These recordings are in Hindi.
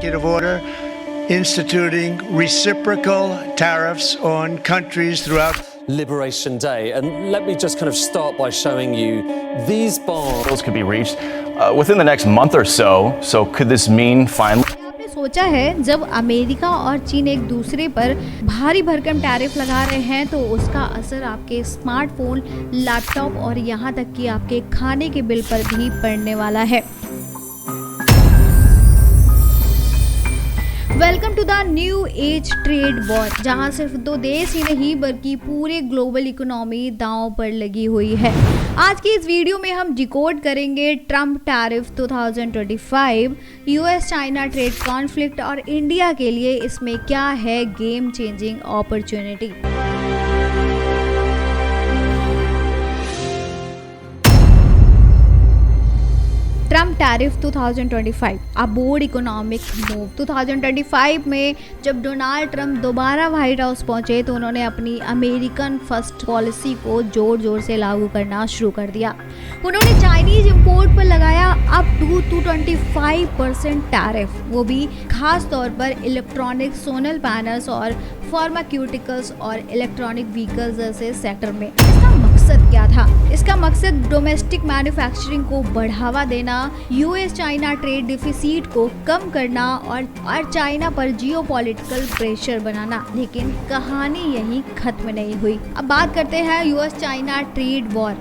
executive order instituting reciprocal tariffs on countries throughout Liberation Day. And let me just kind of start by showing you these bars. Deals could be reached within the next month or so. So could this mean finally? आपने सोचा है जब अमेरिका और चीन एक दूसरे पर भारी भरकम टैरिफ लगा रहे हैं तो उसका असर आपके स्मार्टफोन, लैपटॉप और यहाँ तक कि आपके खाने के बिल पर भी पड़ने वाला है। Welcome to the new age trade war, जहां सिर्फ दो देश ही नहीं बल्कि पूरे ग्लोबल इकोनॉमी दांव पर लगी हुई है। आज की इस वीडियो में हम डिकोड करेंगे Trump tariff 2025, US China trade conflict और इंडिया के लिए इसमें क्या है game changing opportunity. Trump tariff 2025 a bold economic move. 2025 में जब डोनाल्ड ट्रम्प दोबारा व्हाइट हाउस पहुंचे तो उन्होंने अपनी अमेरिकन फर्स्ट पॉलिसी को जोर जोर से लागू करना शुरू कर दिया। उन्होंने चाइनीज इंपोर्ट पर लगाया अप टू 225% टैरिफ, वो भी खास तौर पर इलेक्ट्रॉनिक सोलर पैनल्स और फार्मास्यूटिकल्स और इलेक्ट्रॉनिक व्हीकल्स जैसे सेक्टर में। इसका मकसद क्या था? इसका मकसद डोमेस्टिक मैन्युफैक्चरिंग को बढ़ावा देना, यूएस चाइना ट्रेड डिफिसिट को कम करना और चाइना पर जियोपॉलिटिकल प्रेशर बनाना। लेकिन कहानी यहीं खत्म नहीं हुई। अब बात करते हैं US China trade war.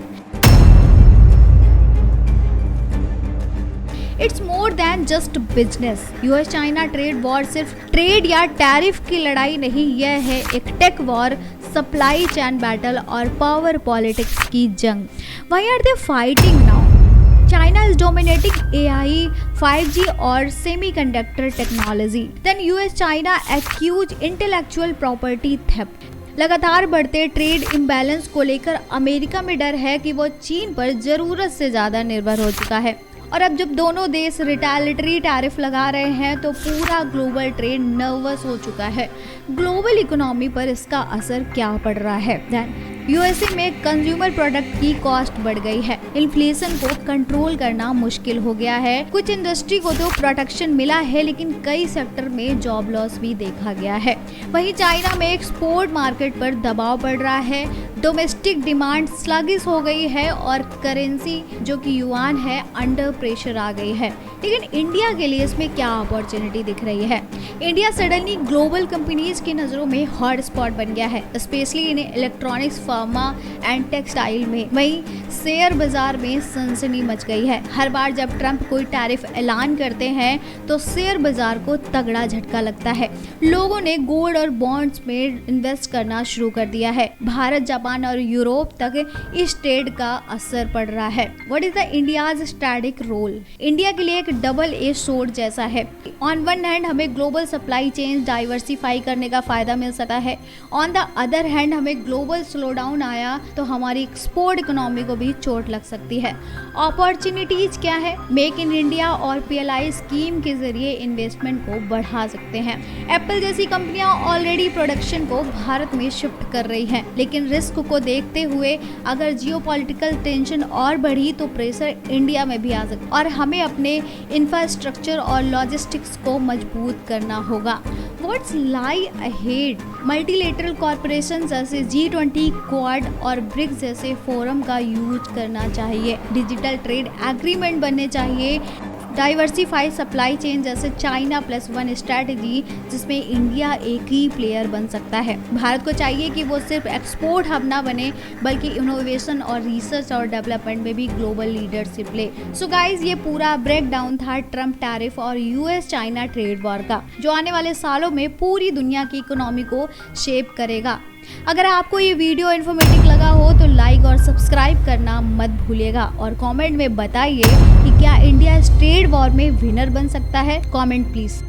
It's more than just business. US China trade war सिर्फ ट्रेड या टैरिफ की लड़ाई नहीं, यह है एक tech war, supply chain battle और पावर पॉलिटिक्स की जंग। Why are they fighting now? China is dominating AI, 5G और semiconductor technology. Then US China accused intellectual property theft। लगातार बढ़ते ट्रेड इम्बैलेंस को लेकर अमेरिका में डर है कि वो चीन पर जरूरत से ज़्यादा निर्भर हो चुका है। और अब जब दोनों देश रिटेलिटरी टैरिफ लगा रहे हैं तो पूरा ग्लोबल ट्रेड नर्वस हो चुका है। ग्लोबल इकोनॉमी पर इसका असर क्या पड़ रहा है? दैन यूएसए में कंज्यूमर प्रोडक्ट की कॉस्ट बढ़ गई है, इन्फ्लेशन को कंट्रोल करना मुश्किल हो गया है। कुछ इंडस्ट्री को तो प्रोटेक्शन मिला है लेकिन कई सेक्टर में जॉब लॉस भी देखा गया है। वहीं चाइना में एक्सपोर्ट मार्केट पर दबाव पड़ रहा है, डोमेस्टिक डिमांड स्लगिश हो गई है और करेंसी जो कि युआन है अंडर प्रेशर आ गई है। लेकिन इंडिया के लिए इसमें क्या अपॉर्चुनिटी दिख रही है? इंडिया सडनली ग्लोबल कंपनीज की नज़रों में हॉट स्पॉट बन गया है, specially in electronics, pharma and textile में। वहीं शेयर बाजार में सनसनी मच गई है। हर बार जब ट्रम्प कोई टैरिफ ऐलान करते हैं तो शेयर बाजार को तगड़ा झटका लगता है। लोगों ने गोल्ड और बॉन्ड्स में इन्वेस्ट करना शुरू कर दिया है। भारत, जापान और यूरोप तक इस ट्रेड का असर पड़ रहा है। What is the India's strategic role? India के लिए एक डबल एज सोर्ड जैसा है। ऑन वन हैंड हमें ग्लोबल सप्लाई चेन डाइवर्सिफाई करने का फायदा मिल सकता है, ऑन द अदर हैंड हमें ग्लोबल स्लोडाउन आया तो हमारी एक्सपोर्ट इकोनॉमी को भी चोट लग सकती है। अपॉर्चुनिटीज क्या है? मेक इन इंडिया और पीएलआई स्कीम के जरिए इन्वेस्टमेंट को बढ़ा सकते हैं। एप्पल जैसी कंपनियां ऑलरेडी प्रोडक्शन को भारत में शिफ्ट कर रही हैं, लेकिन रिस्क को देखते हुए अगर जियोपॉलिटिकल टेंशन और बढ़ी तो प्रेशर इंडिया में भी आ सकता है और हमें अपने इंफ्रास्ट्रक्चर और लॉजिस्टिक्स को मजबूत करना होगा। व्हाट्स लाई अहेड? मल्टीलेटरल कॉर्पोरेशन जैसे G20, क्वाड और ब्रिक्स जैसे फोरम का यूज करना चाहिए। डिजिटल ट्रेड एग्रीमेंट बनने चाहिए। डाइवर्सिफाई सप्लाई चेन जैसे चाइना प्लस वन स्ट्रैटेजी, जिसमें इंडिया एक ही प्लेयर बन सकता है। भारत को चाहिए कि वो सिर्फ एक्सपोर्ट हब ना बने बल्कि इनोवेशन और रिसर्च और डेवलपमेंट में भी ग्लोबल लीडरशिप ले। सो गाइज, ये पूरा ब्रेक डाउन था ट्रम्प टैरिफ और यूएस चाइना ट्रेड वॉर का, जो आने वाले सालों में पूरी दुनिया की इकोनॉमी को शेप करेगा। अगर आपको ये वीडियो इन्फॉर्मेटिव लगा हो तो लाइक और सब्सक्राइब करना मत भूलिएगा और कमेंट में बताइए कि क्या इंडिया इस ट्रेड वॉर में विनर बन सकता है। Comment please.